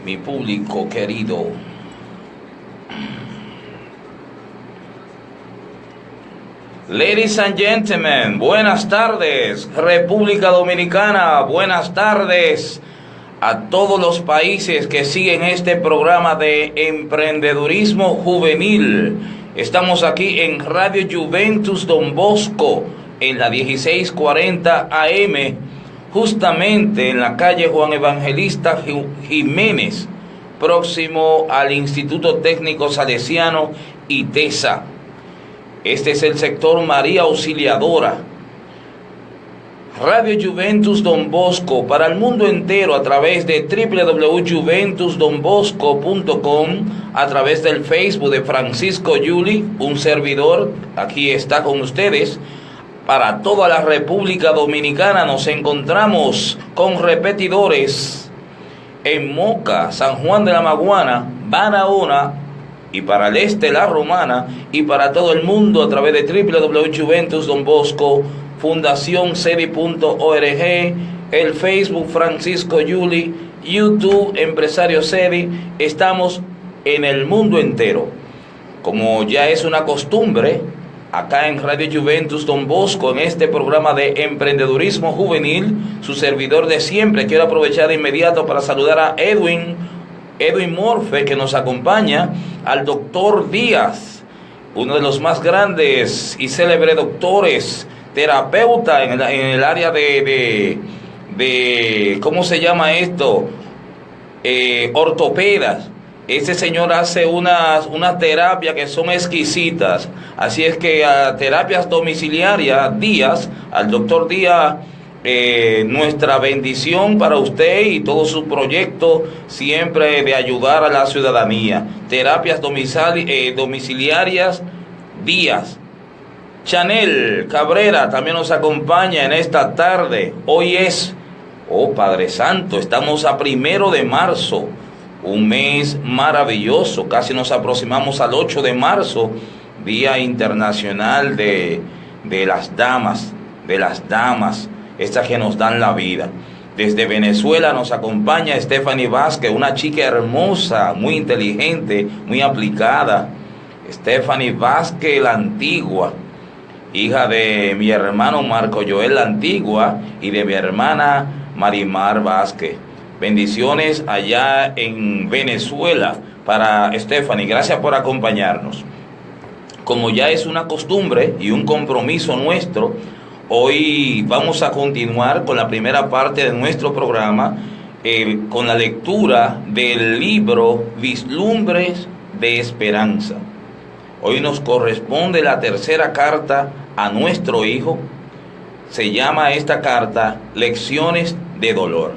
mi público querido. Ladies and gentlemen, buenas tardes. República Dominicana, buenas tardes a todos los países que siguen este programa de emprendedurismo juvenil. Estamos aquí en Radio Juventus Don Bosco, en la 1640 AM, justamente en la calle Juan Evangelista Jiménez, próximo al Instituto Técnico Salesiano ITESA. Este es el sector María Auxiliadora. Radio Juventus Don Bosco para el mundo entero a través de www.juventusdonbosco.com, a través del Facebook de Francisco Yuli, un servidor, aquí está con ustedes. Para toda la República Dominicana nos encontramos con repetidores en Moca, San Juan de la Maguana, Barahona, y para el este La Romana, y para todo el mundo a través de www.juventusdonbosco, fundacioncedi.org, el Facebook Francisco Yuli, YouTube Empresario Cedi. Estamos en el mundo entero. Como ya es una costumbre, acá en Radio Juventus Don Bosco, en este programa de emprendedurismo juvenil, su servidor de siempre, quiero aprovechar de inmediato para saludar a Edwin Morfe, que nos acompaña, al doctor Díaz, uno de los más grandes y célebres doctores, terapeuta en el área de ¿cómo se llama esto? Ortopedas. Ese señor hace unas terapias que son exquisitas. Así es que a terapias domiciliarias, Díaz, al doctor Díaz, nuestra bendición para usted y todo su proyecto siempre de ayudar a la ciudadanía. Terapias domiciliarias, Díaz. Chanel Cabrera también nos acompaña en esta tarde. Hoy es, Padre Santo, estamos a 1 de marzo, un mes maravilloso. Casi nos aproximamos al 8 de marzo, Día Internacional de las Damas, estas que nos dan la vida. Desde Venezuela nos acompaña Stephanie Vázquez, una chica hermosa, muy inteligente, muy aplicada. Stephanie Vázquez la Antigua, hija de mi hermano Marco Joel la Antigua y de mi hermana Marimar Vázquez. Bendiciones allá en Venezuela para Stephanie. Gracias por acompañarnos. Como ya es una costumbre y un compromiso nuestro, hoy vamos a continuar con la primera parte de nuestro programa, con la lectura del libro Vislumbres de Esperanza. Hoy nos corresponde la tercera carta a nuestro hijo. Se llama esta carta Lecciones de Dolor.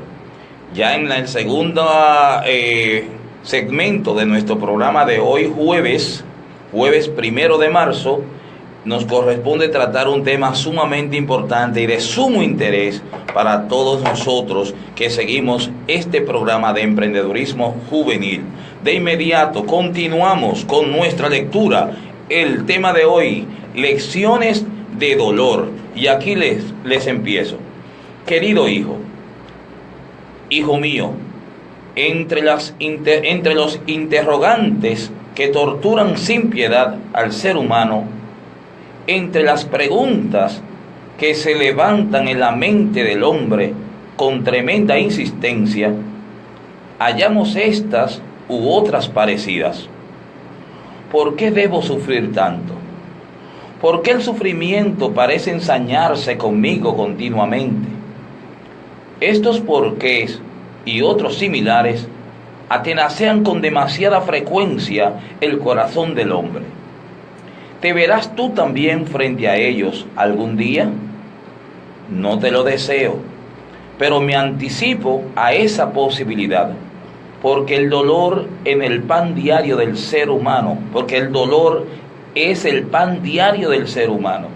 Ya en el segundo segmento de nuestro programa de hoy, jueves 1 de marzo, nos corresponde tratar un tema sumamente importante y de sumo interés para todos nosotros que seguimos este programa de emprendedurismo juvenil. De inmediato continuamos con nuestra lectura. El tema de hoy, lecciones de dolor. Y aquí les empiezo. Querido hijo mío, entre los interrogantes que torturan sin piedad al ser humano, entre las preguntas que se levantan en la mente del hombre con tremenda insistencia, hallamos estas u otras parecidas. ¿Por qué debo sufrir tanto? ¿Por qué el sufrimiento parece ensañarse conmigo continuamente? Estos porqués y otros similares atenacean con demasiada frecuencia el corazón del hombre. ¿Te verás tú también frente a ellos algún día? No te lo deseo, pero me anticipo a esa posibilidad, porque el dolor en el pan diario del ser humano, porque el dolor es el pan diario del ser humano,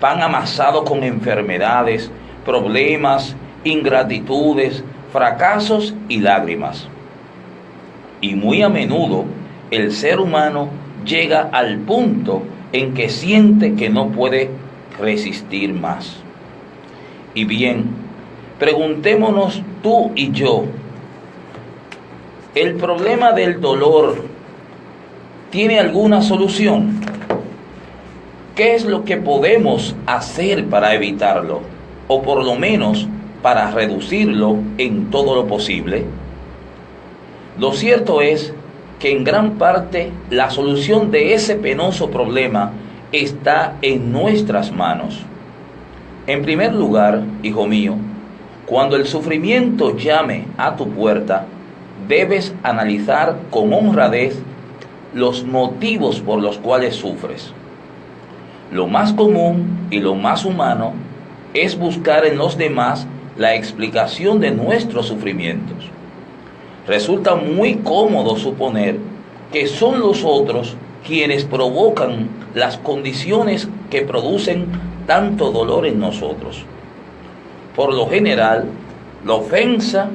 pan amasado con enfermedades, problemas, ingratitudes, fracasos y lágrimas. Y muy a menudo el ser humano llega al punto en que siente que no puede resistir más. Y bien, preguntémonos tú y yo, ¿el problema del dolor tiene alguna solución? ¿Qué es lo que podemos hacer para evitarlo? O por lo menos para reducirlo en todo lo posible. Lo cierto es que en gran parte la solución de ese penoso problema está en nuestras manos. En primer lugar, hijo mío, cuando el sufrimiento llame a tu puerta, debes analizar con honradez los motivos por los cuales sufres. Lo más común y lo más humano es buscar en los demás la explicación de nuestros sufrimientos. Resulta muy cómodo suponer que son los otros quienes provocan las condiciones que producen tanto dolor en nosotros. Por lo general, la ofensa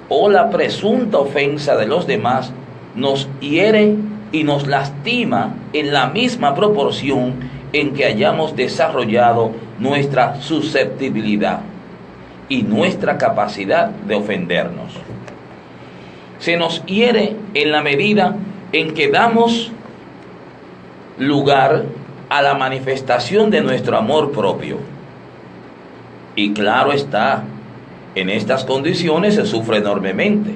o la presunta ofensa de los demás nos hiere y nos lastima en la misma proporción en que hayamos desarrollado nuestra susceptibilidad y nuestra capacidad de ofendernos. Se nos hiere en la medida en que damos lugar a la manifestación de nuestro amor propio. Y claro está, en estas condiciones se sufre enormemente.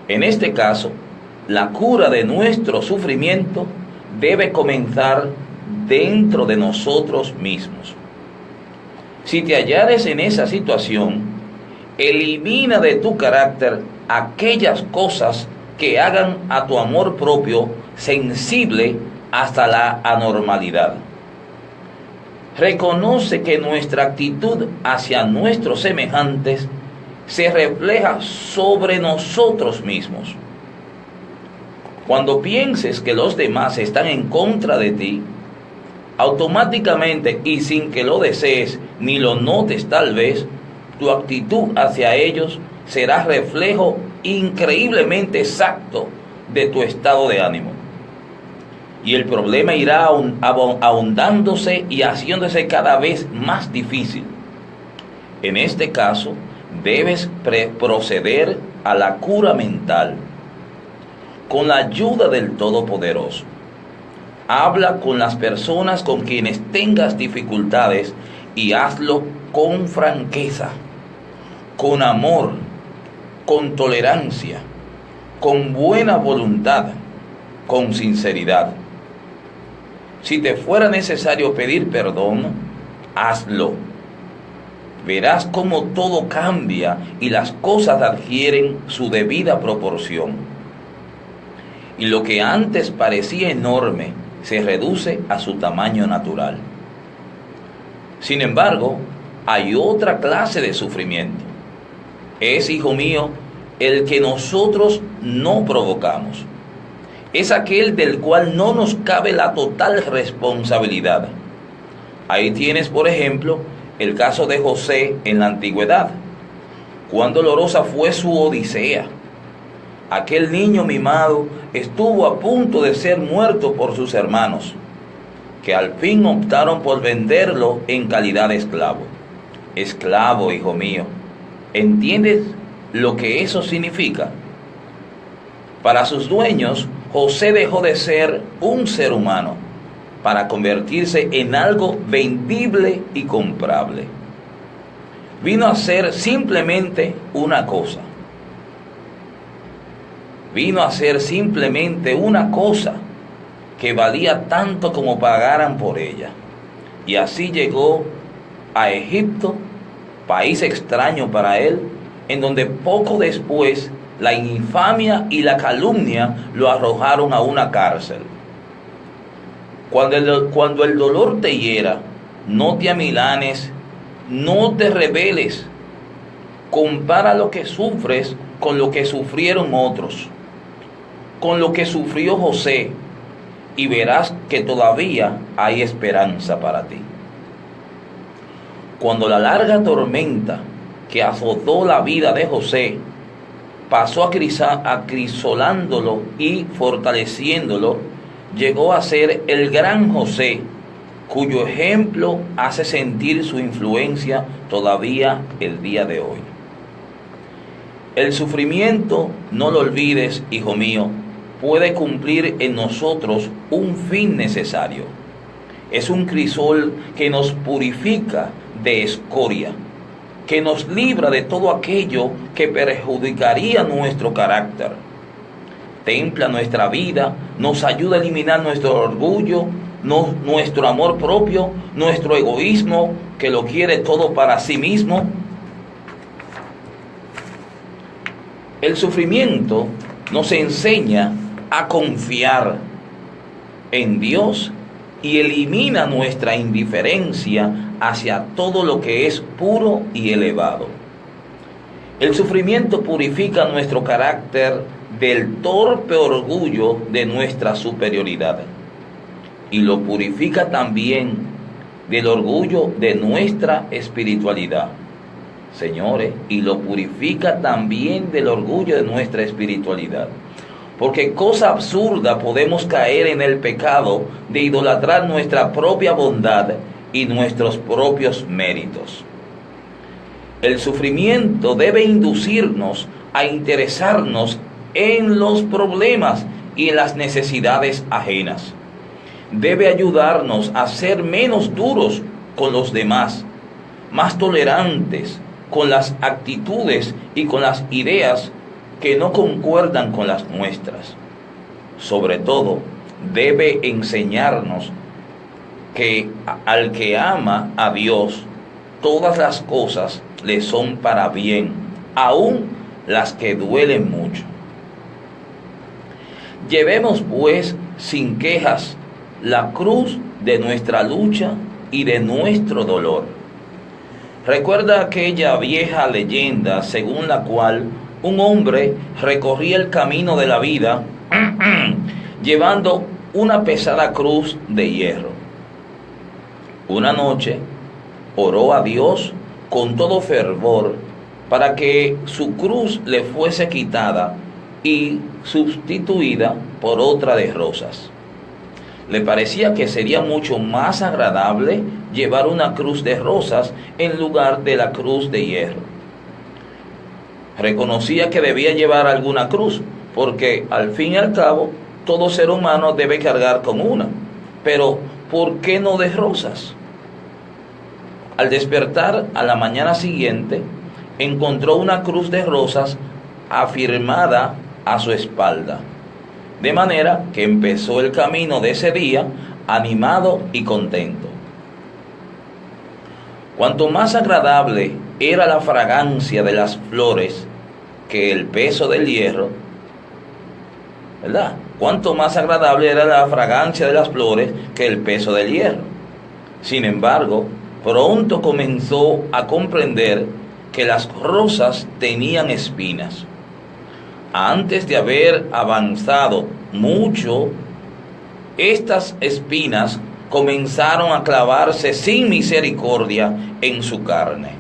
En este caso, la cura de nuestro sufrimiento debe comenzar dentro de nosotros mismos. Si te hallares en esa situación, elimina de tu carácter aquellas cosas que hagan a tu amor propio sensible hasta la anormalidad. Reconoce que nuestra actitud hacia nuestros semejantes se refleja sobre nosotros mismos. Cuando pienses que los demás están en contra de ti, automáticamente y sin que lo desees ni lo notes tal vez, tu actitud hacia ellos será reflejo increíblemente exacto de tu estado de ánimo. Y el problema irá ahondándose y haciéndose cada vez más difícil. En este caso, debes proceder a la cura mental con la ayuda del Todopoderoso. Habla con las personas con quienes tengas dificultades y hazlo con franqueza, con amor, con tolerancia, con buena voluntad, con sinceridad. Si te fuera necesario pedir perdón, hazlo. Verás cómo todo cambia y las cosas adquieren su debida proporción. Y lo que antes parecía enorme se reduce a su tamaño natural. Sin embargo, hay otra clase de sufrimiento. Es, hijo mío, el que nosotros no provocamos. Es aquel del cual no nos cabe la total responsabilidad. Ahí tienes, por ejemplo, el caso de José en la antigüedad. Cuán dolorosa fue su odisea. Aquel niño mimado estuvo a punto de ser muerto por sus hermanos, que al fin optaron por venderlo en calidad de esclavo. Esclavo, hijo mío. ¿Entiendes lo que eso significa? Para sus dueños, José dejó de ser un ser humano para convertirse en algo vendible y comprable. Vino a ser simplemente una cosa. Vino a ser simplemente una cosa que valía tanto como pagaran por ella. Y así llegó a Egipto, país extraño para él, en donde poco después la infamia y la calumnia lo arrojaron a una cárcel. Cuando el dolor te hiera, no te amilanes, no te rebeles. Compara lo que sufres con lo que sufrieron otros, con lo que sufrió José, y verás que todavía hay esperanza para ti. Cuando la larga tormenta que azotó la vida de José pasó acrisolándolo y fortaleciéndolo, llegó a ser el gran José, cuyo ejemplo hace sentir su influencia todavía el día de hoy. El sufrimiento, no lo olvides, hijo mío, puede cumplir en nosotros un fin necesario. Es un crisol que nos purifica de escoria, que nos libra de todo aquello que perjudicaría nuestro carácter. Templa nuestra vida, nos ayuda a eliminar nuestro orgullo, nuestro amor propio, nuestro egoísmo, que lo quiere todo para sí mismo. El sufrimiento nos enseña a confiar en Dios y elimina nuestra indiferencia hacia todo lo que es puro y elevado. El sufrimiento purifica nuestro carácter del torpe orgullo de nuestra superioridad y lo purifica también del orgullo de nuestra espiritualidad. Señores, y lo purifica también del orgullo de nuestra espiritualidad. Porque cosa absurda podemos caer en el pecado de idolatrar nuestra propia bondad y nuestros propios méritos. El sufrimiento debe inducirnos a interesarnos en los problemas y en las necesidades ajenas. Debe ayudarnos a ser menos duros con los demás, más tolerantes con las actitudes y con las ideas que no concuerdan con las nuestras. Sobre todo, debe enseñarnos que al que ama a Dios, todas las cosas le son para bien, aun las que duelen mucho. Llevemos pues sin quejas la cruz de nuestra lucha y de nuestro dolor. Recuerda aquella vieja leyenda según la cual un hombre recorría el camino de la vida llevando una pesada cruz de hierro. Una noche oró a Dios con todo fervor para que su cruz le fuese quitada y sustituida por otra de rosas. Le parecía que sería mucho más agradable llevar una cruz de rosas en lugar de la cruz de hierro. Reconocía que debía llevar alguna cruz, porque al fin y al cabo todo ser humano debe cargar con una. Pero ¿por qué no de rosas? Al despertar a la mañana siguiente, encontró una cruz de rosas afirmada a su espalda. De manera que empezó el camino de ese día animado y contento. Cuanto más agradable era la fragancia de las flores que el peso del hierro, ¿verdad? Cuanto más agradable era la fragancia de las flores que el peso del hierro. Sin embargo, pronto comenzó a comprender que las rosas tenían espinas. Antes de haber avanzado mucho, estas espinas comenzaron a clavarse sin misericordia en su carne.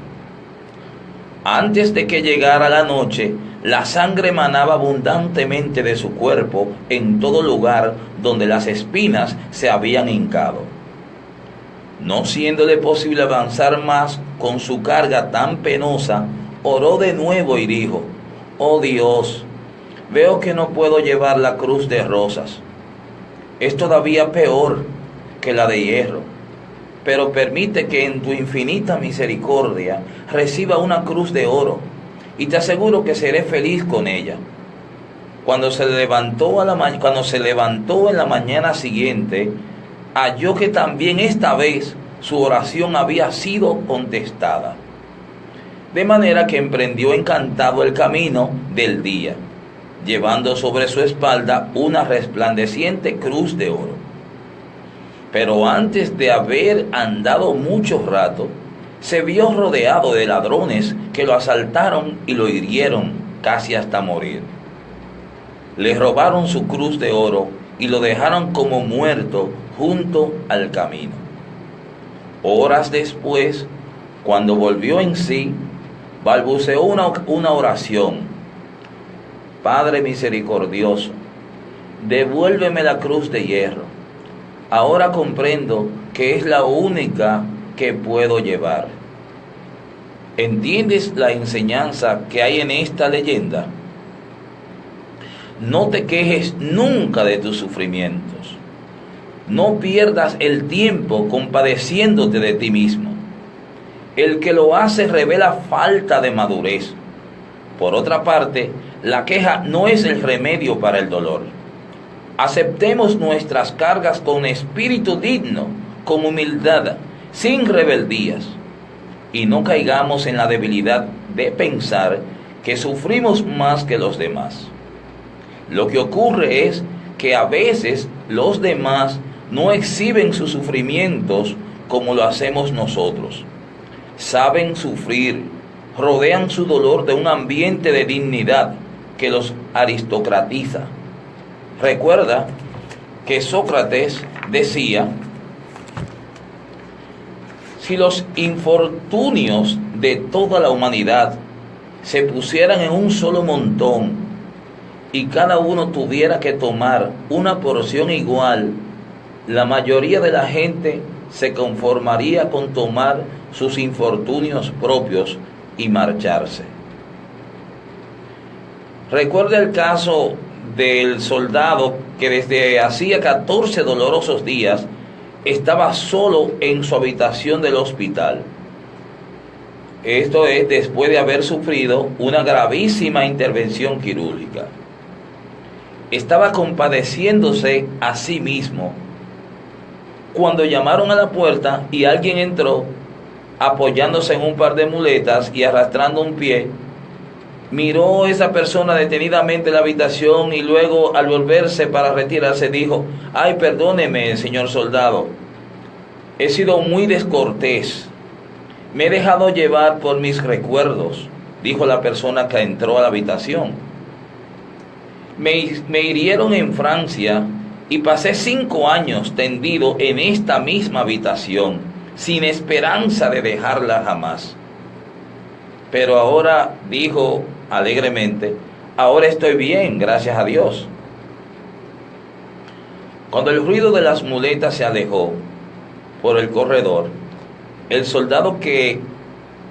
Antes de que llegara la noche, la sangre manaba abundantemente de su cuerpo en todo lugar donde las espinas se habían hincado. No siéndole posible avanzar más con su carga tan penosa, oró de nuevo y dijo: «Oh Dios, veo que no puedo llevar la cruz de rosas. Es todavía peor que la de hierro. Pero permite que en tu infinita misericordia reciba una cruz de oro, y te aseguro que seré feliz con ella». Cuando se levantó en la mañana siguiente, halló que también esta vez su oración había sido contestada. De manera que emprendió encantado el camino del día, llevando sobre su espalda una resplandeciente cruz de oro. Pero antes de haber andado mucho rato, se vio rodeado de ladrones que lo asaltaron y lo hirieron casi hasta morir. Le robaron su cruz de oro y lo dejaron como muerto junto al camino. Horas después, cuando volvió en sí, balbuceó una oración: «Padre misericordioso, devuélveme la cruz de hierro. Ahora comprendo que es la única que puedo llevar». ¿Entiendes la enseñanza que hay en esta leyenda? No te quejes nunca de tus sufrimientos. No pierdas el tiempo compadeciéndote de ti mismo. El que lo hace revela falta de madurez. Por otra parte, la queja no es el remedio para el dolor. Aceptemos nuestras cargas con espíritu digno, con humildad, sin rebeldías. Y no caigamos en la debilidad de pensar que sufrimos más que los demás. Lo que ocurre es que a veces los demás no exhiben sus sufrimientos como lo hacemos nosotros. Saben sufrir, rodean su dolor de un ambiente de dignidad que los aristocratiza. Recuerda que Sócrates decía: si los infortunios de toda la humanidad se pusieran en un solo montón y cada uno tuviera que tomar una porción igual, la mayoría de la gente se conformaría con tomar sus infortunios propios y marcharse. Recuerda el caso del soldado que desde hacía 14 dolorosos días estaba solo en su habitación del hospital. Esto es después de haber sufrido una gravísima intervención quirúrgica. Estaba compadeciéndose a sí mismo cuando llamaron a la puerta y alguien entró apoyándose en un par de muletas y arrastrando un pie. Miró esa persona detenidamente la habitación y luego, al volverse para retirarse, dijo: ay, perdóneme, señor soldado, he sido muy descortés, me he dejado llevar por mis recuerdos, dijo la persona que entró a la habitación. Me hirieron en Francia y pasé 5 años tendido en esta misma habitación, sin esperanza de dejarla jamás. Pero ahora, dijo alegremente, ahora estoy bien, gracias a Dios. Cuando el ruido de las muletas se alejó por el corredor, el soldado, que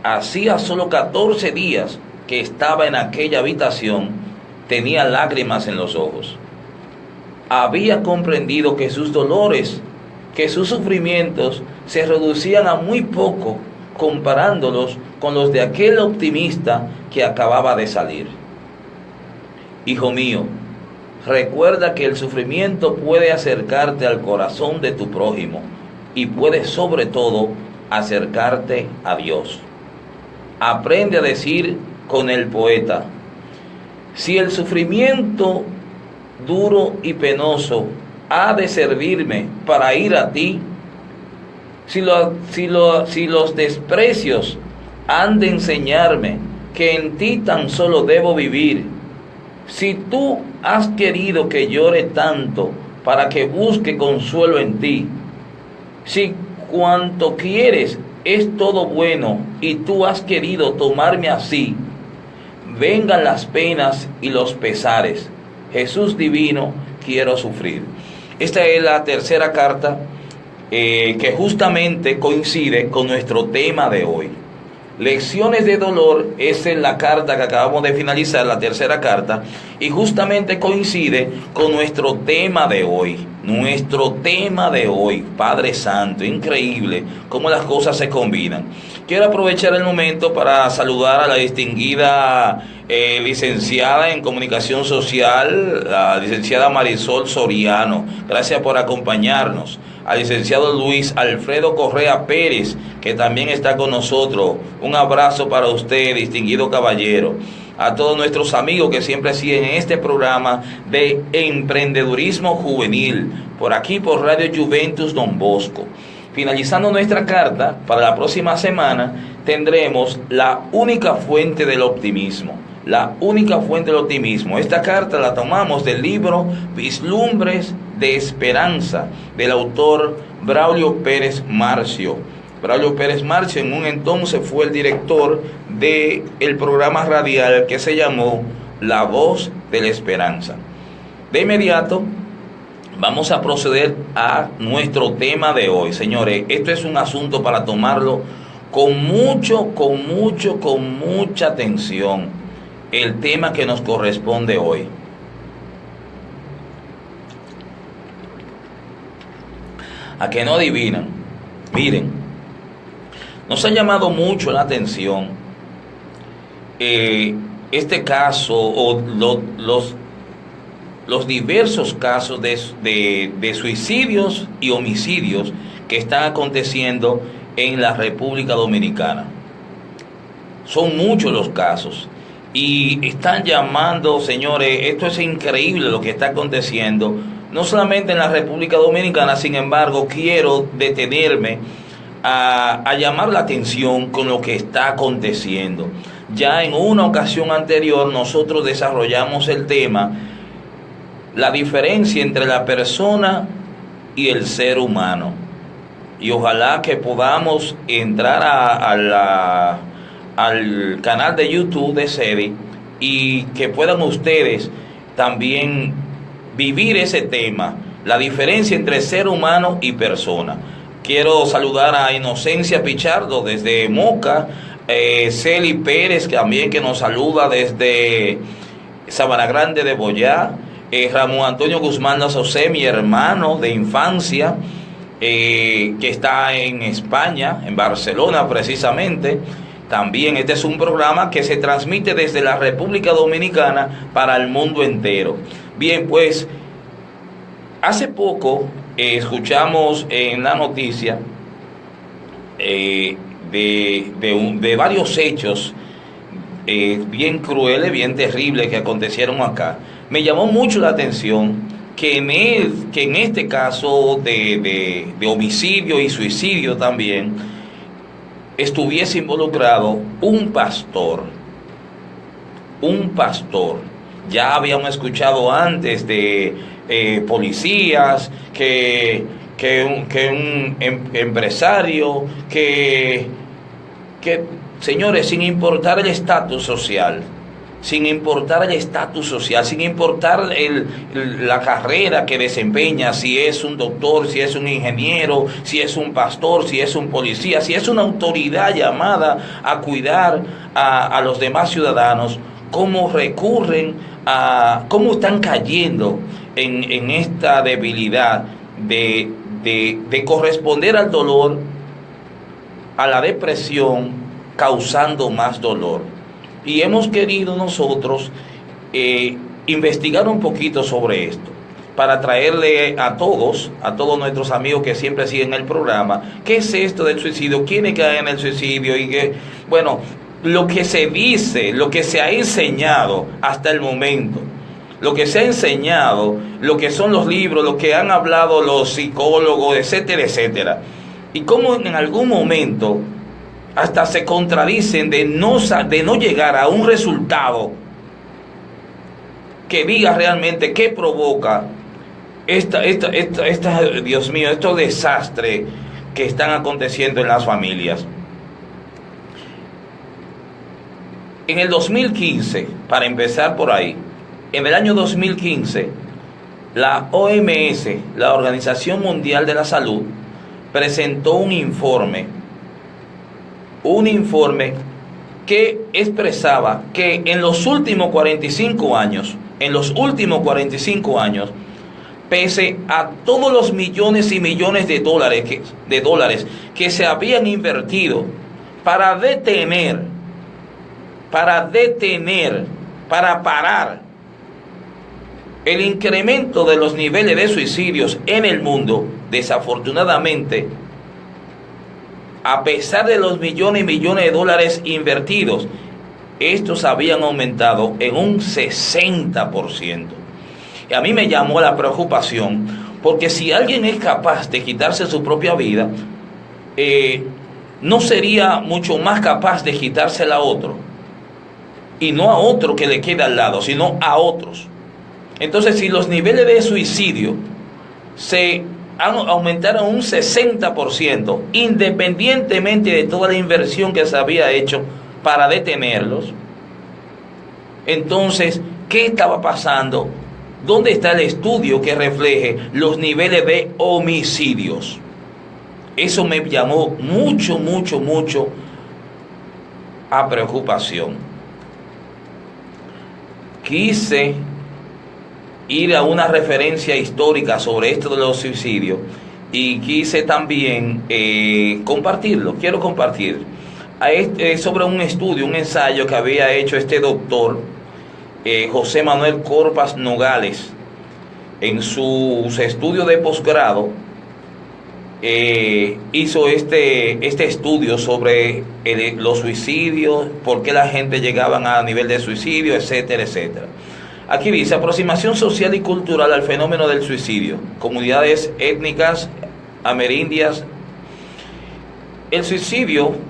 hacía solo 14 días que estaba en aquella habitación, tenía lágrimas en los ojos. Había comprendido que sus dolores, que sus sufrimientos se reducían a muy poco comparándolos con los de aquel optimista que acababa de salir. Hijo mío, recuerda que el sufrimiento puede acercarte al corazón de tu prójimo y puede sobre todo acercarte a Dios. Aprende a decir con el poeta: si el sufrimiento duro y penoso ha de servirme para ir a ti, si los desprecios han de enseñarme que en ti tan solo debo vivir, si tú has querido que llore tanto para que busque consuelo en ti, si cuanto quieres es todo bueno y tú has querido tomarme así, vengan las penas y los pesares, Jesús divino, quiero sufrir. Esta es la tercera carta que justamente coincide con nuestro tema de hoy. Lecciones de dolor es en la carta que acabamos de finalizar, la tercera carta, y justamente coincide con nuestro tema de hoy. Nuestro tema de hoy, Padre Santo, increíble cómo las cosas se combinan. Quiero aprovechar el momento para saludar a la distinguida licenciada en Comunicación Social, la licenciada Marisol Soriano. Gracias por acompañarnos. Al licenciado Luis Alfredo Correa Pérez, que también está con nosotros. Un abrazo para usted, distinguido caballero. A todos nuestros amigos que siempre siguen este programa de emprendedurismo juvenil, por aquí por Radio Juventus Don Bosco. Finalizando nuestra carta, para la próxima semana tendremos la única fuente del optimismo. La única fuente del optimismo. Esta carta la tomamos del libro Vislumbres de Esperanza, del autor Braulio Pérez Marcio. Braulio Pérez Marcio en un entonces fue el director del programa radial que se llamó La Voz de la Esperanza. De inmediato vamos a proceder a nuestro tema de hoy. Señores, esto es un asunto para tomarlo con mucha atención el tema que nos corresponde hoy. A que no adivinan. Miren, nos ha llamado mucho la atención este caso o los diversos casos de suicidios y homicidios que están aconteciendo en la República Dominicana. Son muchos los casos y están llamando, señores, esto es increíble lo que está aconteciendo, no solamente en la República Dominicana. Sin embargo, quiero detenerme a llamar la atención con lo que está aconteciendo. Ya en una ocasión anterior nosotros desarrollamos el tema, la diferencia entre la persona y el ser humano. Y ojalá que podamos entrar al canal de YouTube de SEDI y que puedan ustedes también vivir ese tema, la diferencia entre ser humano y persona. Quiero saludar a Inocencia Pichardo desde Moca, Celi Pérez también que nos saluda desde Sabana Grande de Boyá, Ramón Antonio Guzmán Lazosé, mi hermano de infancia, que está en España, en Barcelona precisamente. También este es un programa que se transmite desde la República Dominicana para el mundo entero. Bien, pues hace poco escuchamos en la noticia de varios hechos bien crueles, bien terribles que acontecieron acá. Me llamó mucho la atención que en este caso de homicidio y suicidio también estuviese involucrado un pastor. Ya habíamos escuchado antes de policías, que un empresario, que señores, sin importar el estatus social, sin importar la carrera que desempeña, si es un doctor, si es un ingeniero, si es un pastor, si es un policía, si es una autoridad llamada a cuidar a los demás ciudadanos, cómo están cayendo en esta debilidad de corresponder al dolor, a la depresión, causando más dolor. Y hemos querido nosotros investigar un poquito sobre esto, para traerle a todos nuestros amigos que siempre siguen el programa, qué es esto del suicidio, quiénes caen en el suicidio, y que, bueno, lo que se dice, lo que se ha enseñado hasta el momento, lo que se ha enseñado, lo que son los libros, lo que han hablado los psicólogos, etcétera, etcétera, y cómo en algún momento hasta se contradicen de no llegar a un resultado que diga realmente qué provoca Dios mío, estos desastres que están aconteciendo en las familias. En el 2015, para empezar por ahí, en el año 2015, la OMS, la Organización Mundial de la Salud, presentó un informe que expresaba que en los últimos 45 años, pese a todos los millones y millones de dólares que se habían invertido para parar el incremento de los niveles de suicidios en el mundo, desafortunadamente, a pesar de los millones y millones de dólares invertidos, estos habían aumentado en un 60%. Y a mí me llamó la preocupación, porque si alguien es capaz de quitarse su propia vida, no sería mucho más capaz de quitársela a otro, y no a otro que le quede al lado, sino a otros. Entonces, si los niveles de suicidio aumentaron un 60%, independientemente de toda la inversión que se había hecho para detenerlos, entonces, ¿qué estaba pasando? ¿Dónde está el estudio que refleje los niveles de homicidios? Eso me llamó mucho a preocupación. Quise ir a una referencia histórica sobre esto de los suicidios y quise también compartirlo. Quiero compartir sobre un estudio, un ensayo que había hecho este doctor José Manuel Corpas Nogales en sus estudios de posgrado. Hizo este estudio sobre los suicidios, por qué la gente llegaba a nivel de suicidio, etcétera, etcétera. Aquí dice: aproximación social y cultural al fenómeno del suicidio, comunidades étnicas amerindias. El suicidio,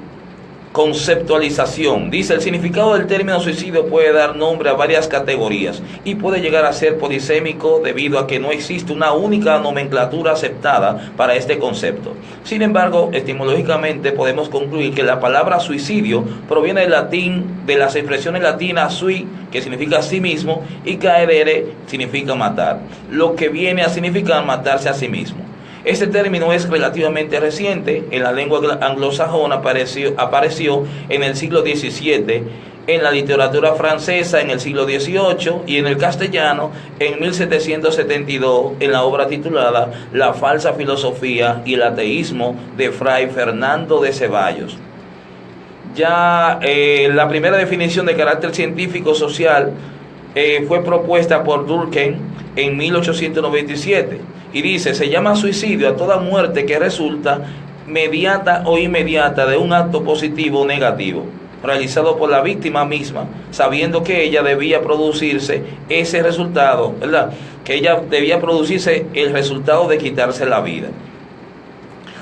conceptualización. Dice: el significado del término suicidio puede dar nombre a varias categorías y puede llegar a ser polisémico debido a que no existe una única nomenclatura aceptada para este concepto. Sin embargo, etimológicamente podemos concluir que la palabra suicidio proviene del latín, de las expresiones latinas sui, que significa sí mismo, y caedere, significa matar, lo que viene a significar matarse a sí mismo. Este término es relativamente reciente. En la lengua anglosajona apareció en el siglo XVII, en la literatura francesa en el siglo XVIII y en el castellano en 1772 en la obra titulada La falsa filosofía y el ateísmo de Fray Fernando de Ceballos. Ya la primera definición de carácter científico social fue propuesta por Durkheim en 1897 y dice: se llama suicidio a toda muerte que resulta mediata o inmediata de un acto positivo o negativo realizado por la víctima misma, sabiendo que ella debía producirse ese resultado, ¿verdad? Que ella debía producirse el resultado de quitarse la vida.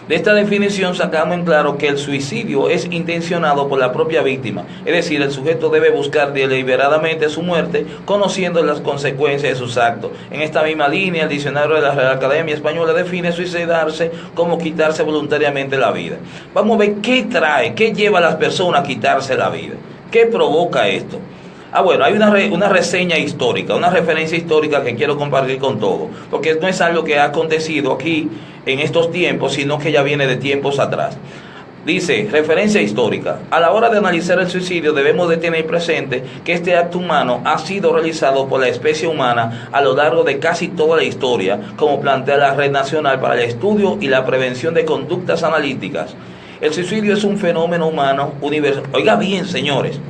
De esta definición sacamos en claro que el suicidio es intencionado por la propia víctima, es decir, el sujeto debe buscar deliberadamente su muerte, conociendo las consecuencias de sus actos. En esta misma línea, el diccionario de la Real Academia Española define suicidarse como quitarse voluntariamente la vida. Vamos a ver qué lleva a las personas a quitarse la vida, qué provoca esto. Bueno, hay una reseña histórica, una referencia histórica que quiero compartir con todos, porque no es algo que ha acontecido aquí en estos tiempos, sino que ya viene de tiempos atrás. Dice: referencia histórica. A la hora de analizar el suicidio debemos de tener presente que este acto humano ha sido realizado por la especie humana a lo largo de casi toda la historia, como plantea la Red Nacional para el Estudio y la Prevención de Conductas Analíticas. El suicidio es un fenómeno humano universal. Oiga bien, señores.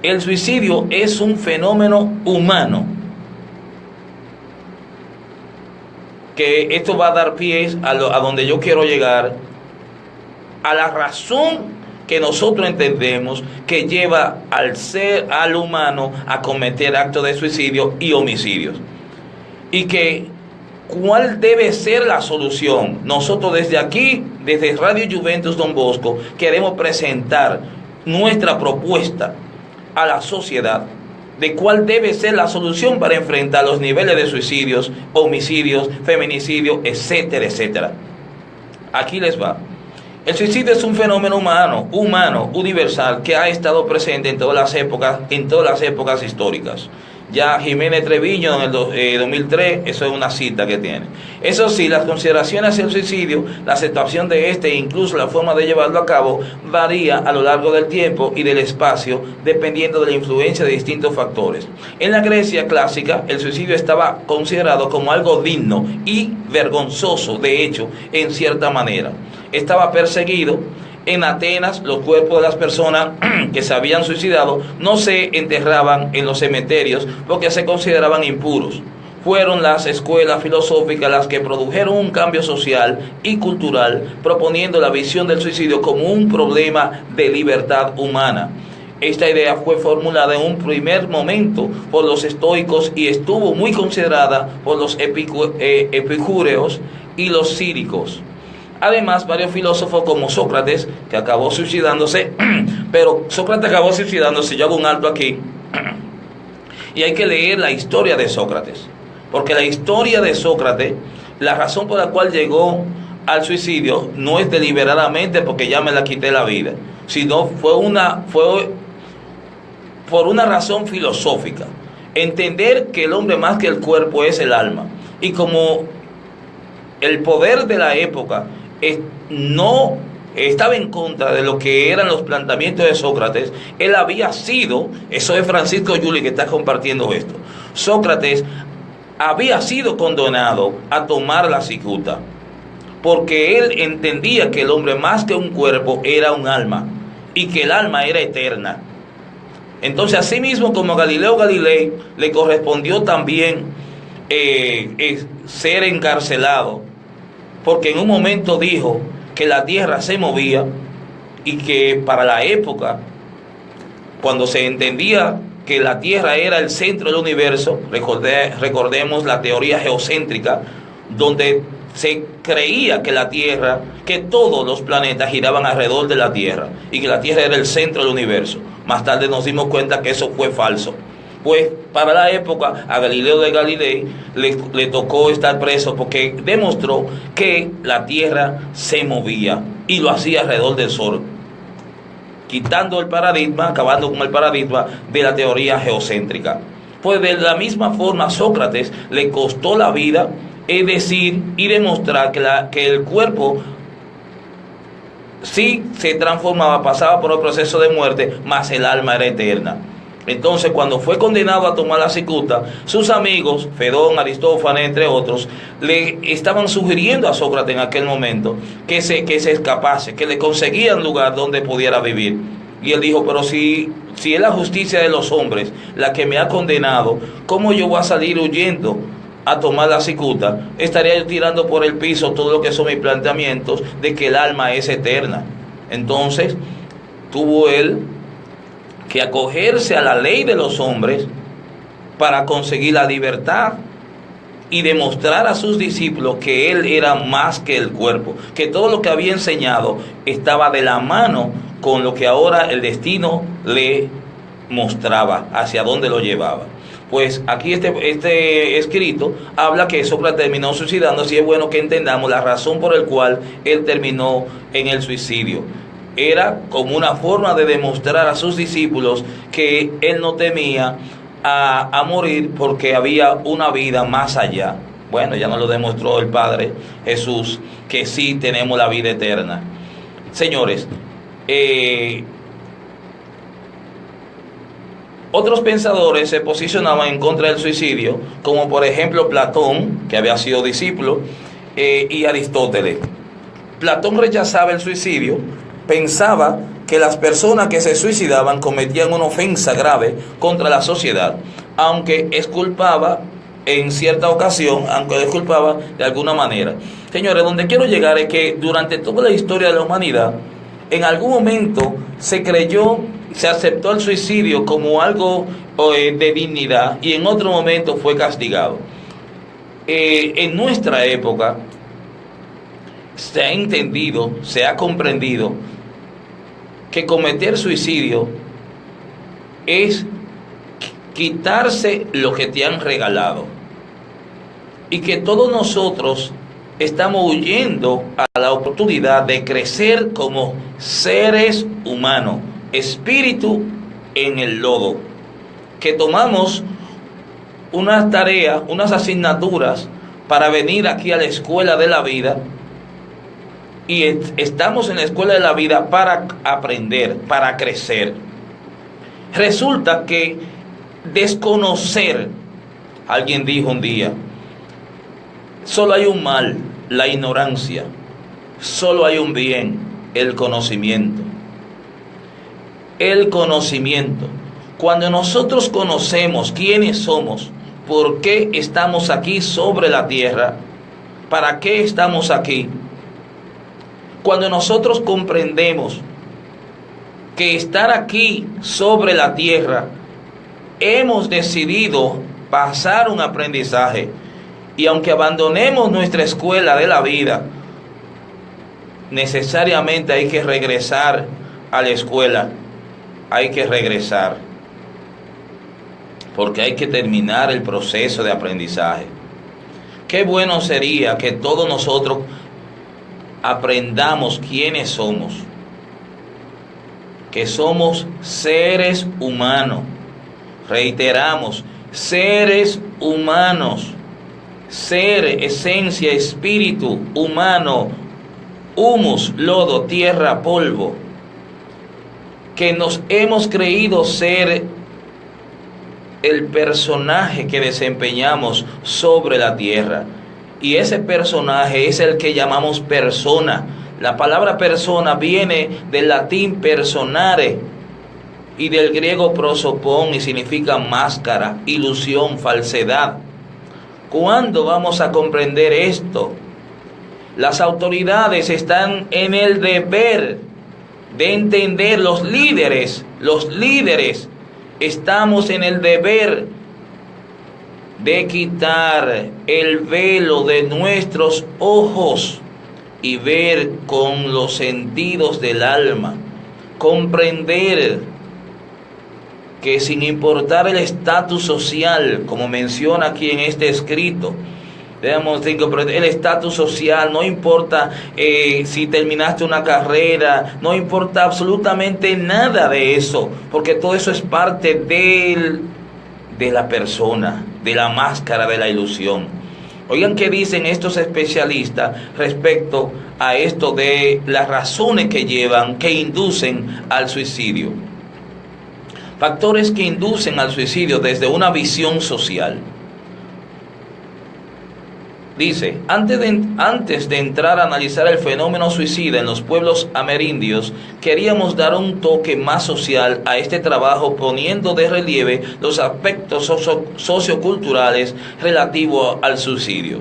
El suicidio es un fenómeno humano. Que esto va a dar pie a donde yo quiero llegar, a la razón que nosotros entendemos que lleva al humano a cometer actos de suicidio y homicidios. Y que ¿cuál debe ser la solución? Nosotros desde aquí, desde Radio Juventus Don Bosco, queremos presentar nuestra propuesta a la sociedad de cuál debe ser la solución para enfrentar los niveles de suicidios, homicidios, feminicidios, etcétera, etcétera. Aquí les va. El suicidio es un fenómeno humano, universal, que ha estado presente en todas las épocas históricas. Ya Jiménez Treviño en el 2003, eso es una cita que tiene. Eso sí, las consideraciones hacia el suicidio, la aceptación de este e incluso la forma de llevarlo a cabo varía a lo largo del tiempo y del espacio, dependiendo de la influencia de distintos factores. En la Grecia clásica, el suicidio estaba considerado como algo digno y vergonzoso, de hecho, en cierta manera. Estaba perseguido. En Atenas, los cuerpos de las personas que se habían suicidado no se enterraban en los cementerios porque se consideraban impuros. Fueron las escuelas filosóficas las que produjeron un cambio social y cultural, proponiendo la visión del suicidio como un problema de libertad humana. Esta idea fue formulada en un primer momento por los estoicos y estuvo muy considerada por los epicúreos y los círicos. Además, varios filósofos como Sócrates, que acabó suicidándose, pero Sócrates acabó suicidándose, yo hago un alto aquí, y hay que leer la historia de Sócrates, porque la historia de Sócrates, la razón por la cual llegó al suicidio, no es deliberadamente porque ya me la quité la vida, sino fue por una razón filosófica, entender que el hombre más que el cuerpo es el alma, y como el poder de la época no estaba en contra de lo que eran los planteamientos de Sócrates. Él había sido, eso es Francisco Yuli que está compartiendo esto, Sócrates había sido condenado a tomar la cicuta, porque él entendía que el hombre más que un cuerpo era un alma, y que el alma era eterna. Entonces, así mismo como a Galileo Galilei le correspondió también ser encarcelado, porque en un momento dijo que la tierra se movía, y que para la época, cuando se entendía que la tierra era el centro del universo, recordemos la teoría geocéntrica, donde se creía que la tierra, que todos los planetas giraban alrededor de la tierra, y que la tierra era el centro del universo. Más tarde nos dimos cuenta que eso fue falso. Pues para la época a Galileo de Galilei le tocó estar preso, porque demostró que la tierra se movía, y lo hacía alrededor del sol, quitando el paradigma, acabando con el paradigma de la teoría geocéntrica. Pues de la misma forma Sócrates le costó la vida, es decir, y demostrar que el cuerpo sí se transformaba, pasaba por el proceso de muerte, mas el alma era eterna. Entonces, cuando fue condenado a tomar la cicuta, sus amigos, Fedón, Aristófanes, entre otros, le estaban sugiriendo a Sócrates en aquel momento que se escapase, que le conseguían lugar donde pudiera vivir. Y él dijo, pero si es la justicia de los hombres la que me ha condenado, ¿cómo yo voy a salir huyendo a tomar la cicuta? Estaría yo tirando por el piso todo lo que son mis planteamientos de que el alma es eterna. Entonces, tuvo él que acogerse a la ley de los hombres para conseguir la libertad y demostrar a sus discípulos que él era más que el cuerpo, que todo lo que había enseñado estaba de la mano con lo que ahora el destino le mostraba, hacia dónde lo llevaba. Pues aquí este escrito habla que Sócrates terminó suicidándose, y es bueno que entendamos la razón por la cual él terminó en el suicidio. Era como una forma de demostrar a sus discípulos que él no temía a morir, porque había una vida más allá. Bueno, ya nos lo demostró el Padre Jesús, que sí tenemos la vida eterna. Señores, otros pensadores se posicionaban en contra del suicidio, como por ejemplo Platón, que había sido discípulo, y Aristóteles. Platón rechazaba el suicidio, pensaba que las personas que se suicidaban cometían una ofensa grave contra la sociedad, aunque exculpaba en cierta ocasión, aunque exculpaba de alguna manera. Señores, donde quiero llegar es que durante toda la historia de la humanidad, en algún momento se aceptó el suicidio como algo de dignidad, y en otro momento fue castigado. En nuestra época se ha entendido, se ha comprendido que cometer suicidio es quitarse lo que te han regalado, y que todos nosotros estamos huyendo a la oportunidad de crecer como seres humanos, espíritu en el lodo, que tomamos unas tareas, unas asignaturas para venir aquí a la escuela de la vida, y estamos en la escuela de la vida para aprender, para crecer. Resulta que desconocer, alguien dijo un día, solo hay un mal, la ignorancia. Solo hay un bien, el conocimiento. El conocimiento. Cuando nosotros conocemos quiénes somos, por qué estamos aquí sobre la tierra, para qué estamos aquí, cuando nosotros comprendemos que estar aquí sobre la tierra, hemos decidido pasar un aprendizaje, y aunque abandonemos nuestra escuela de la vida, necesariamente hay que regresar a la escuela, hay que regresar, porque hay que terminar el proceso de aprendizaje. Qué bueno sería que todos nosotros aprendamos quiénes somos, que somos seres humanos. Reiteramos, seres humanos, ser, esencia, espíritu, humano, humus, lodo, tierra, polvo, que nos hemos creído ser el personaje que desempeñamos sobre la tierra. Y ese personaje es el que llamamos persona. La palabra persona viene del latín personare y del griego prosopon, y significa máscara, ilusión, falsedad. ¿Cuándo vamos a comprender esto? Las autoridades están en el deber de entender, los líderes estamos en el deber de quitar el velo de nuestros ojos y ver con los sentidos del alma, comprender que sin importar el estatus social, como menciona aquí en este escrito, el estatus social, no importa si terminaste una carrera, no importa absolutamente nada de eso, porque todo eso es parte de la persona, de la máscara, de la ilusión. Oigan qué dicen estos especialistas respecto a esto de las razones que inducen al suicidio. Factores que inducen al suicidio desde una visión social. Dice, antes de entrar a analizar el fenómeno suicida en los pueblos amerindios, queríamos dar un toque más social a este trabajo, poniendo de relieve los aspectos socioculturales relativos al suicidio.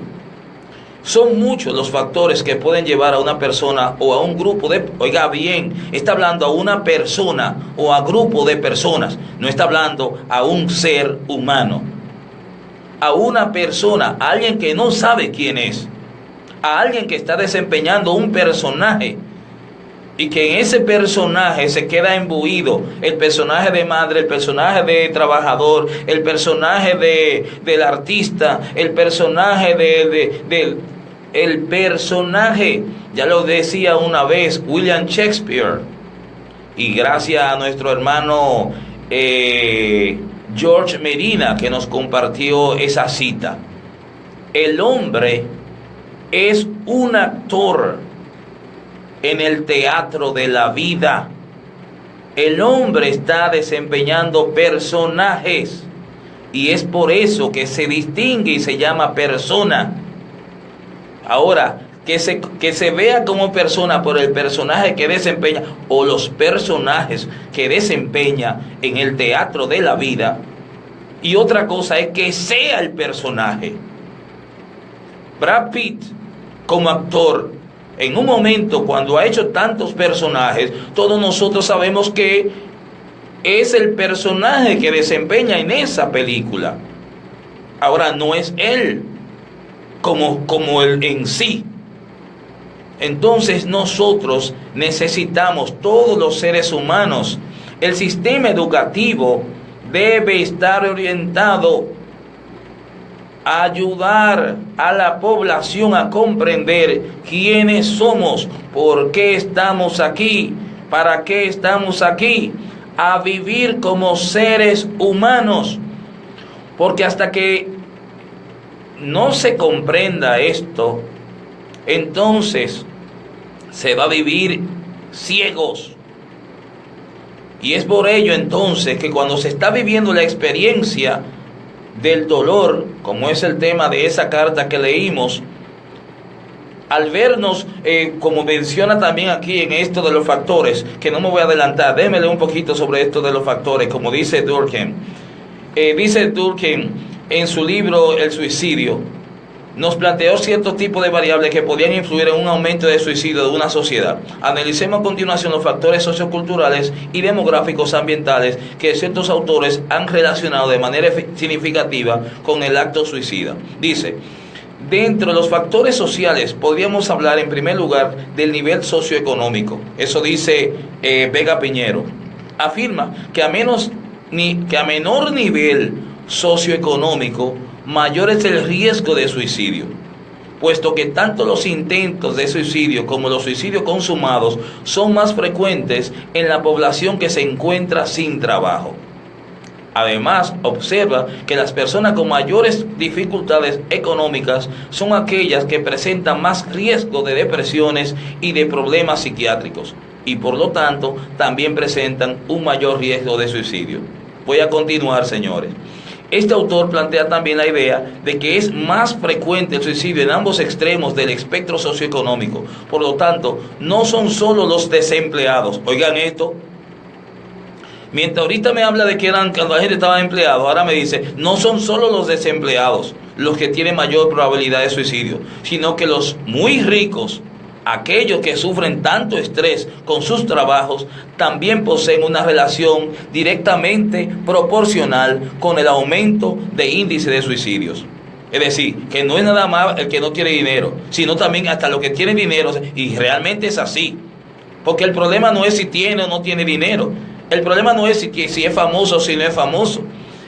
Son muchos los factores que pueden llevar a una persona o a un grupo de... Oiga bien, está hablando a una persona o a grupo de personas, no está hablando a un ser humano. A una persona, a alguien que no sabe quién es, a alguien que está desempeñando un personaje y que en ese personaje se queda imbuido el personaje de madre, el personaje de trabajador, el personaje del artista, el personaje el personaje, ya lo decía una vez William Shakespeare, y gracias a nuestro hermano George Medina, que nos compartió esa cita. El hombre es un actor en el teatro de la vida. El hombre está desempeñando personajes y es por eso que se distingue y se llama persona. Ahora, que se vea como persona por el personaje que desempeña o los personajes que desempeña en el teatro de la vida. Y otra cosa es que sea el personaje. Brad Pitt, como actor, en un momento cuando ha hecho tantos personajes, todos nosotros sabemos que es el personaje que desempeña en esa película. Ahora, no es él como él en sí. Entonces nosotros necesitamos, todos los seres humanos, el sistema educativo debe estar orientado a ayudar a la población a comprender quiénes somos, por qué estamos aquí, para qué estamos aquí, a vivir como seres humanos. Porque hasta que no se comprenda esto, entonces se va a vivir ciegos. Y es por ello entonces que cuando se está viviendo la experiencia del dolor, como es el tema de esa carta que leímos, al vernos, como menciona también aquí en esto de los factores, que no me voy a adelantar, déjeme leer un poquito sobre esto de los factores, como dice Durkheim. Dice Durkheim en su libro El suicidio, nos planteó ciertos tipos de variables que podían influir en un aumento de suicidio de una sociedad. Analicemos a continuación los factores socioculturales y demográficos ambientales que ciertos autores han relacionado de manera significativa con el acto suicida. Dice, dentro de los factores sociales podríamos hablar en primer lugar del nivel socioeconómico. Eso dice Vega Piñero. Afirma que a menor nivel socioeconómico, mayor es el riesgo de suicidio, puesto que tanto los intentos de suicidio como los suicidios consumados son más frecuentes en la población que se encuentra sin trabajo. Además, observa que las personas con mayores dificultades económicas son aquellas que presentan más riesgo de depresiones y de problemas psiquiátricos, y por lo tanto también presentan un mayor riesgo de suicidio. Voy a continuar, señores. Este autor plantea también la idea de que es más frecuente el suicidio en ambos extremos del espectro socioeconómico. Por lo tanto, no son solo los desempleados. Oigan esto. Mientras ahorita me habla de que cuando la gente estaba empleada, ahora me dice, no son solo los desempleados los que tienen mayor probabilidad de suicidio, sino que los muy ricos, aquellos que sufren tanto estrés con sus trabajos, también poseen una relación directamente proporcional con el aumento de índice de suicidios. Es decir, que no es nada más el que no tiene dinero, sino también hasta los que tienen dinero, y realmente es así. Porque el problema no es si tiene o no tiene dinero. El problema no es si es famoso o si no es famoso.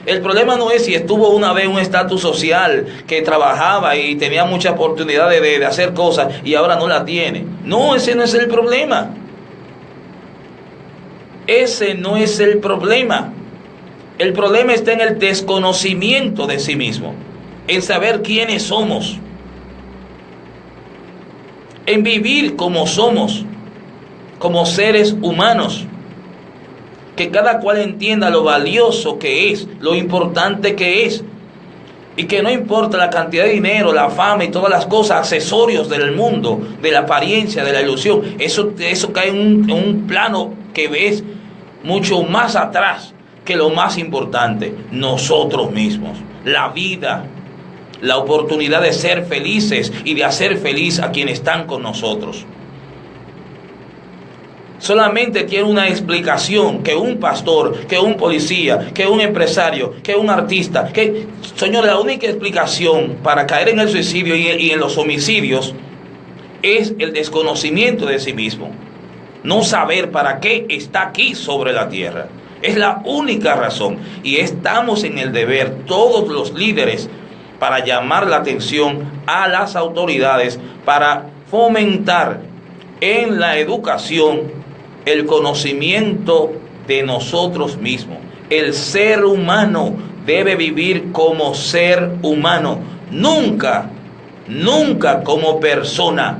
El problema no es si estuvo una vez en un estatus social, que trabajaba y tenía muchas oportunidades de hacer cosas y ahora no la tiene. No, ese no es el problema. Ese no es el problema. El problema está en el desconocimiento de sí mismo, en saber quiénes somos, en vivir como somos, como seres humanos. Que cada cual entienda lo valioso que es, lo importante que es, y que no importa la cantidad de dinero, la fama y todas las cosas, accesorios del mundo, de la apariencia, de la ilusión, eso cae en un plano que ves mucho más atrás que lo más importante, nosotros mismos, la vida, la oportunidad de ser felices y de hacer feliz a quienes están con nosotros. Solamente tiene una explicación que un pastor, que un policía, que un empresario, que un artista. Señores, la única explicación para caer en el suicidio y en los homicidios es el desconocimiento de sí mismo. No saber para qué está aquí sobre la tierra. Es la única razón. Y estamos en el deber, todos los líderes, para llamar la atención a las autoridades, para fomentar en la educación el conocimiento de nosotros mismos. El ser humano debe vivir como ser humano, nunca como persona.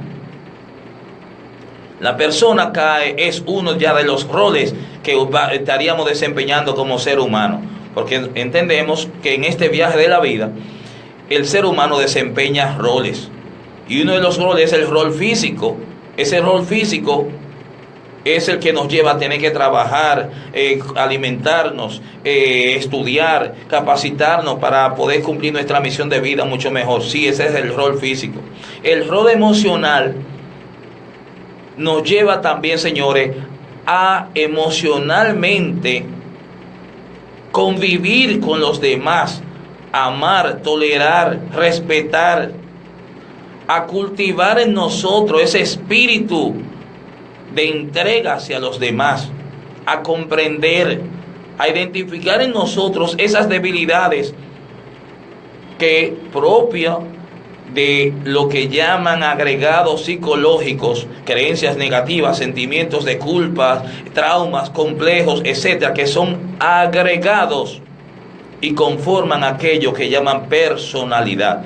La persona es uno ya de los roles que estaríamos desempeñando como ser humano, porque entendemos que en este viaje de la vida el ser humano desempeña roles, y uno de los roles es el rol físico. Ese rol físico es el que nos lleva a tener que trabajar, alimentarnos, estudiar, capacitarnos para poder cumplir nuestra misión de vida mucho mejor. Sí, ese es el rol físico. El rol emocional nos lleva también, señores, a emocionalmente convivir con los demás, amar, tolerar, respetar, a cultivar en nosotros ese espíritu de entrega hacia los demás, a comprender, a identificar en nosotros esas debilidades que propia de lo que llaman agregados psicológicos, creencias negativas, sentimientos de culpa, traumas complejos, etcétera, que son agregados y conforman aquello que llaman personalidad.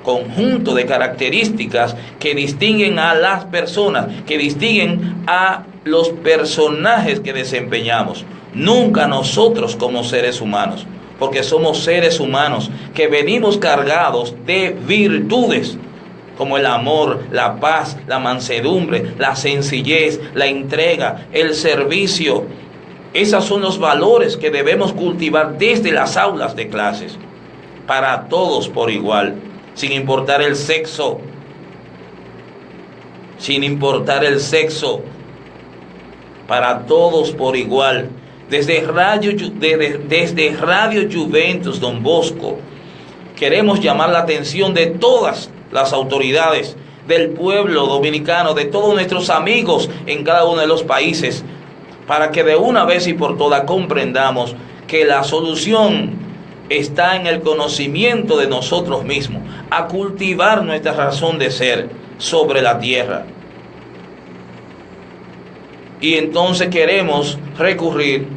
Conjunto de características que distinguen a las personas, que distinguen a los personajes que desempeñamos. Nunca nosotros como seres humanos, porque somos seres humanos que venimos cargados de virtudes como el amor, la paz, la mansedumbre, la sencillez, la entrega, el servicio. Esos son los valores que debemos cultivar desde las aulas de clases, para todos por igual, sin importar el sexo, para todos por igual. Desde Radio Juventus Don Bosco queremos llamar la atención de todas las autoridades, del pueblo dominicano, de todos nuestros amigos en cada uno de los países, para que de una vez y por todas comprendamos que la solución está en el conocimiento de nosotros mismos, a cultivar nuestra razón de ser sobre la tierra. Y entonces queremos recurrir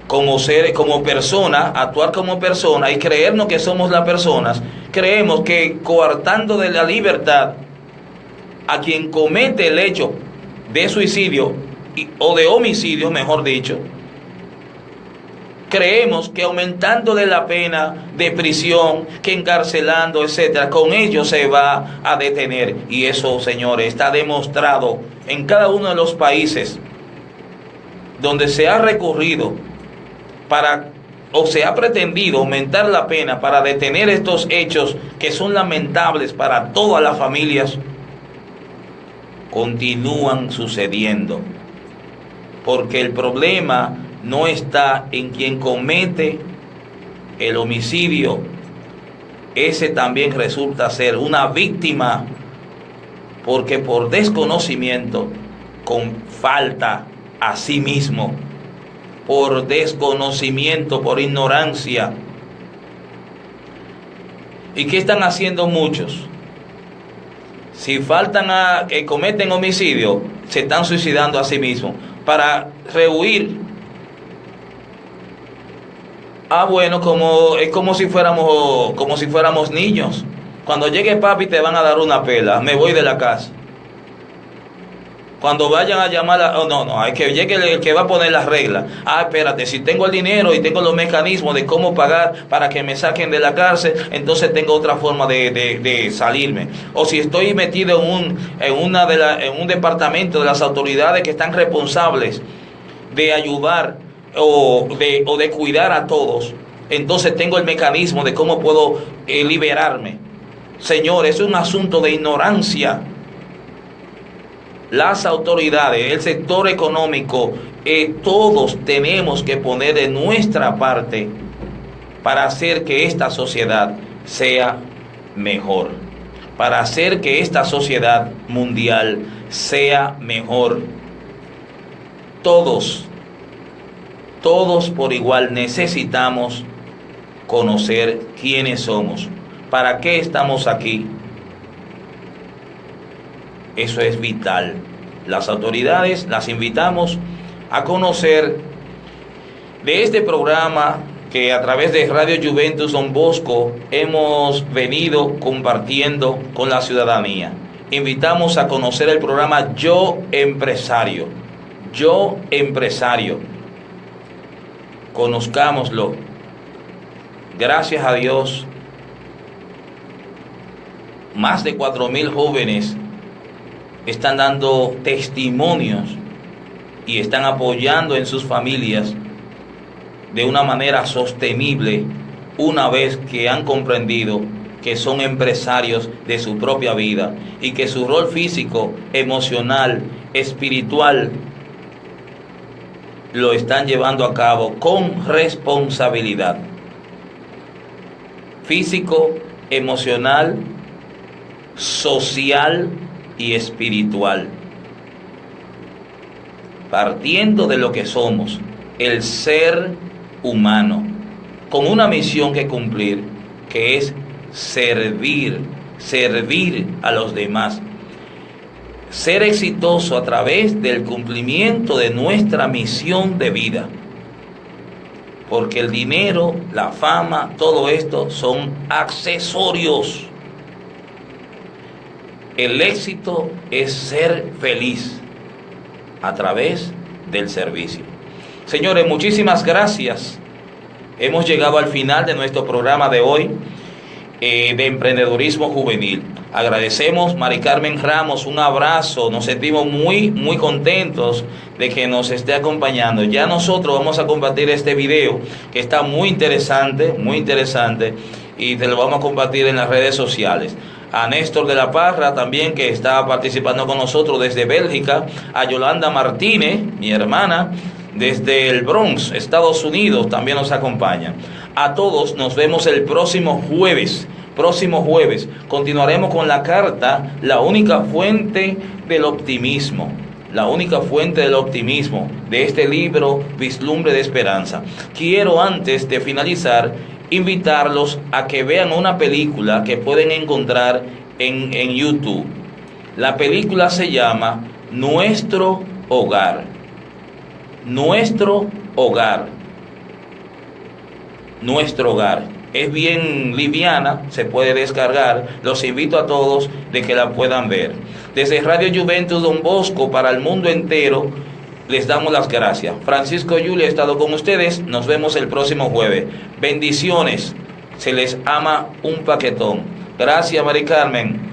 como seres, como personas, actuar como personas y creernos que somos las personas, creemos que coartando de la libertad a quien comete el hecho de suicidio o de homicidio, mejor dicho, creemos que aumentándole la pena de prisión, que encarcelando, etcétera, con ello se va a detener. Y eso, señores, está demostrado en cada uno de los países donde se ha recurrido o se ha pretendido aumentar la pena para detener estos hechos que son lamentables para todas las familias, continúan sucediendo. Porque el problema no está en quien comete el homicidio. Ese también resulta ser una víctima, porque por desconocimiento, con falta a sí mismo, por desconocimiento, por ignorancia. ¿Y qué están haciendo muchos? Si faltan que cometen homicidio, se están suicidando a sí mismos para rehuir. Bueno, es como si fuéramos niños. Cuando llegue papi te van a dar una pela, me voy de la casa. Cuando vayan a llamar hay que llegue el que va a poner las reglas. Espérate, si tengo el dinero y tengo los mecanismos de cómo pagar para que me saquen de la cárcel, entonces tengo otra forma de salirme. O si estoy metido en un departamento de las autoridades que están responsables de ayudar o de cuidar a todos, entonces tengo el mecanismo de cómo puedo liberarme. Señores, es un asunto de ignorancia. Las autoridades, el sector económico, todos tenemos que poner de nuestra parte para hacer que esta sociedad sea mejor, para hacer que esta sociedad mundial sea mejor. Todos por igual necesitamos conocer quiénes somos, para qué estamos aquí. Eso es vital. Las autoridades las invitamos a conocer de este programa que a través de Radio Juventus Don Bosco hemos venido compartiendo con la ciudadanía. Invitamos a conocer el programa Yo Empresario. Yo Empresario. Conozcámoslo. Gracias a Dios, más de 4,000 jóvenes están dando testimonios y están apoyando en sus familias de una manera sostenible una vez que han comprendido que son empresarios de su propia vida y que su rol físico, emocional, espiritual lo están llevando a cabo con responsabilidad. Físico, emocional, social y espiritual, partiendo de lo que somos, el ser humano, con una misión que cumplir, que es servir a los demás, ser exitoso a través del cumplimiento de nuestra misión de vida, porque el dinero, la fama, todo esto son accesorios. El éxito es ser feliz a través del servicio. Señores, muchísimas gracias. Hemos llegado al final de nuestro programa de hoy de emprendedurismo juvenil. Agradecemos, Mari Carmen Ramos, un abrazo. Nos sentimos muy, muy contentos de que nos esté acompañando. Ya nosotros vamos a compartir este video que está muy interesante, y te lo vamos a compartir en las redes sociales. A Néstor de la Parra también, que está participando con nosotros desde Bélgica, a Yolanda Martínez, mi hermana, desde el Bronx, Estados Unidos, también nos acompaña. A todos nos vemos el próximo jueves. Continuaremos con la carta, la única fuente del optimismo. De este libro, Vislumbre de Esperanza. Quiero, antes de finalizar, invitarlos a que vean una película que pueden encontrar en YouTube. La película se llama Nuestro Hogar. nuestro hogar. Es bien liviana, se puede descargar. Los invito a todos de que la puedan ver. Desde Radio Juventus Don Bosco para el mundo entero, les damos las gracias. Francisco Julia ha estado con ustedes. Nos vemos el próximo jueves. Bendiciones. Se les ama un paquetón. Gracias, Mari Carmen.